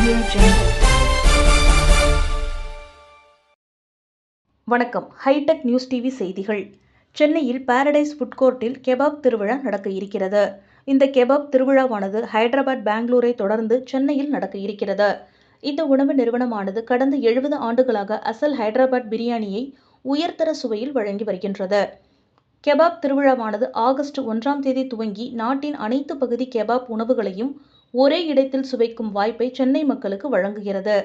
Audio Jungle. வணக்கம். Hitech news TV செய்திகள். சென்னையில் பாரடைஸ் ஃபுட் கோர்ட்டில் கெபாப் திருவிழா நடக்க இருக்கிறது. இந்த கெபாப் திருவிழாவானது ஹைதராபாத், பெங்களூரை தொடர்ந்து சென்னையில் நடக்க இருக்கிறது. இந்த உணவு நிறுவனமானது கடந்த 70 ஆண்டுகளாக அசல் ஹைதராபாத் பிரியாணியை உயர்தர சுவையில் வழங்கி வருகின்றது. கெபாப் திருவிழாவானது ஆகஸ்ட் 1ஆம் தேதி துவங்கி நாட்டின் அனைத்து பகுதி கெபாப் உணவுகளையும் ஒரே இடத்தில் சுவைக்கும் வாய்ப்பை சென்னை மக்களுக்கு வழங்குகிறது.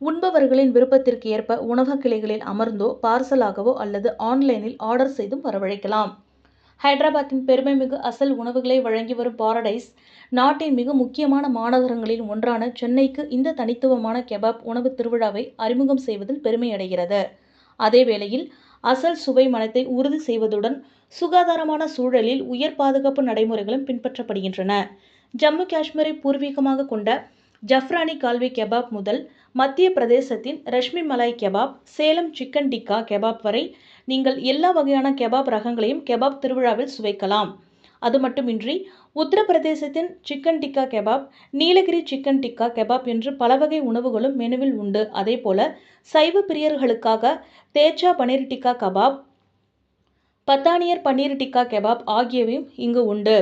உண்பவர்களின் விருப்பத்திற்கு ஏற்ப உணவக கிளைகளில் அமர்ந்தோ, பார்சலாகவோ அல்லது ஆன்லைனில் ஆர்டர் செய்தும் வரவழைக்கலாம். ஹைதராபாத்தின் பெருமைமிகு அசல் உணவுகளை வழங்கி வரும் பாரடைஸ், நாட்டின் மிக முக்கியமான மாநகரங்களில் ஒன்றான சென்னைக்கு இந்த தனித்துவமான கெபாப் உணவு திருவிழாவை அறிமுகம் செய்வதில் பெருமையடைகிறது. அதேவேளையில் அசல் சுவை மனத்தை உறுதி செய்வதுடன் சுகாதாரமான சூழலில் உயர் பாதுகாப்பு நடைமுறைகளும் பின்பற்றப்படுகின்றன. ஜம்மு காஷ்மீரை பூர்வீகமாக கொண்ட ஜஃப்ரானி கால்வி கெபாப் முதல் மத்திய பிரதேசத்தின் reshmi malai kebab, Salem chicken tikka kebab வரை நீங்கள் எல்லா வகையான கெபாப் ரகங்களையும் கெபாப் திருவிழாவில் சுவைக்கலாம். அது மட்டுமின்றி உத்தரப்பிரதேசத்தின் chicken tikka kebab, Nilgiri chicken tikka kebab என்று பல வகை உணவுகளும் மெனுவில் உண்டு. அதேபோல சைவ பிரியர்களுக்காக தேச்சா பனீர் டிக்கா கபாப், பத்தானியர் பன்னீர் டிக்கா கெபாப் ஆகியவையும் இங்கு உண்டு.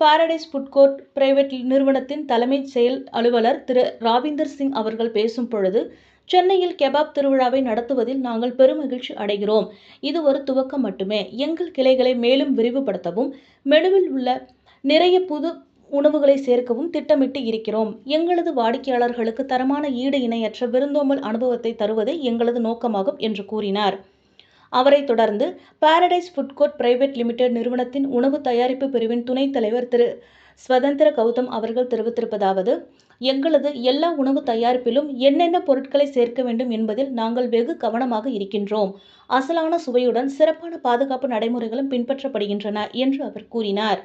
பாரடைஸ் ஃபுட் கோர்ட் பிரைவேட் நிறுவனத்தின் தலைமை செயல் அலுவலர் திரு ராவிந்தர் சிங் அவர்கள் பேசும் பொழுது, சென்னையில் கெபாப் திருவிழாவை நடத்துவதில் நாங்கள் பெருமகிழ்ச்சி அடைகிறோம். இது ஒரு துவக்கம் மட்டுமே. எங்கள் கிளைகளை மேலும் விரிவுபடுத்தவும், மெனுவில் உள்ள நிறைய புது உணவுகளை சேர்க்கவும் திட்டமிட்டு இருக்கிறோம். எங்களது வாடிக்கையாளர்களுக்கு தரமான ஈடு இணையற்ற விருந்தோம்பல் அனுபவத்தை தருவதே எங்களது நோக்கமாகும் என்று கூறினார். அவரை தொடர்ந்து Paradise food court private limited நிறுவனத்தின் உணவு தயாரிப்பு பிரிவின் துணைத் தலைவர் திரு ஸ்வதந்திர கௌதம் அவர்கள் தெரிவித்திருப்பதாவது, எங்களது எல்லா உணவு தயாரிப்பிலும் என்னென்ன பொருட்களை சேர்க்க வேண்டும் என்பதில் நாங்கள் வெகு கவனமாக இருக்கின்றோம். அசலான சுவையுடன் சிறப்பான பாதுகாப்பு நடைமுறைகளும் பின்பற்றப்படுகின்றன என்று அவர் கூறினார்.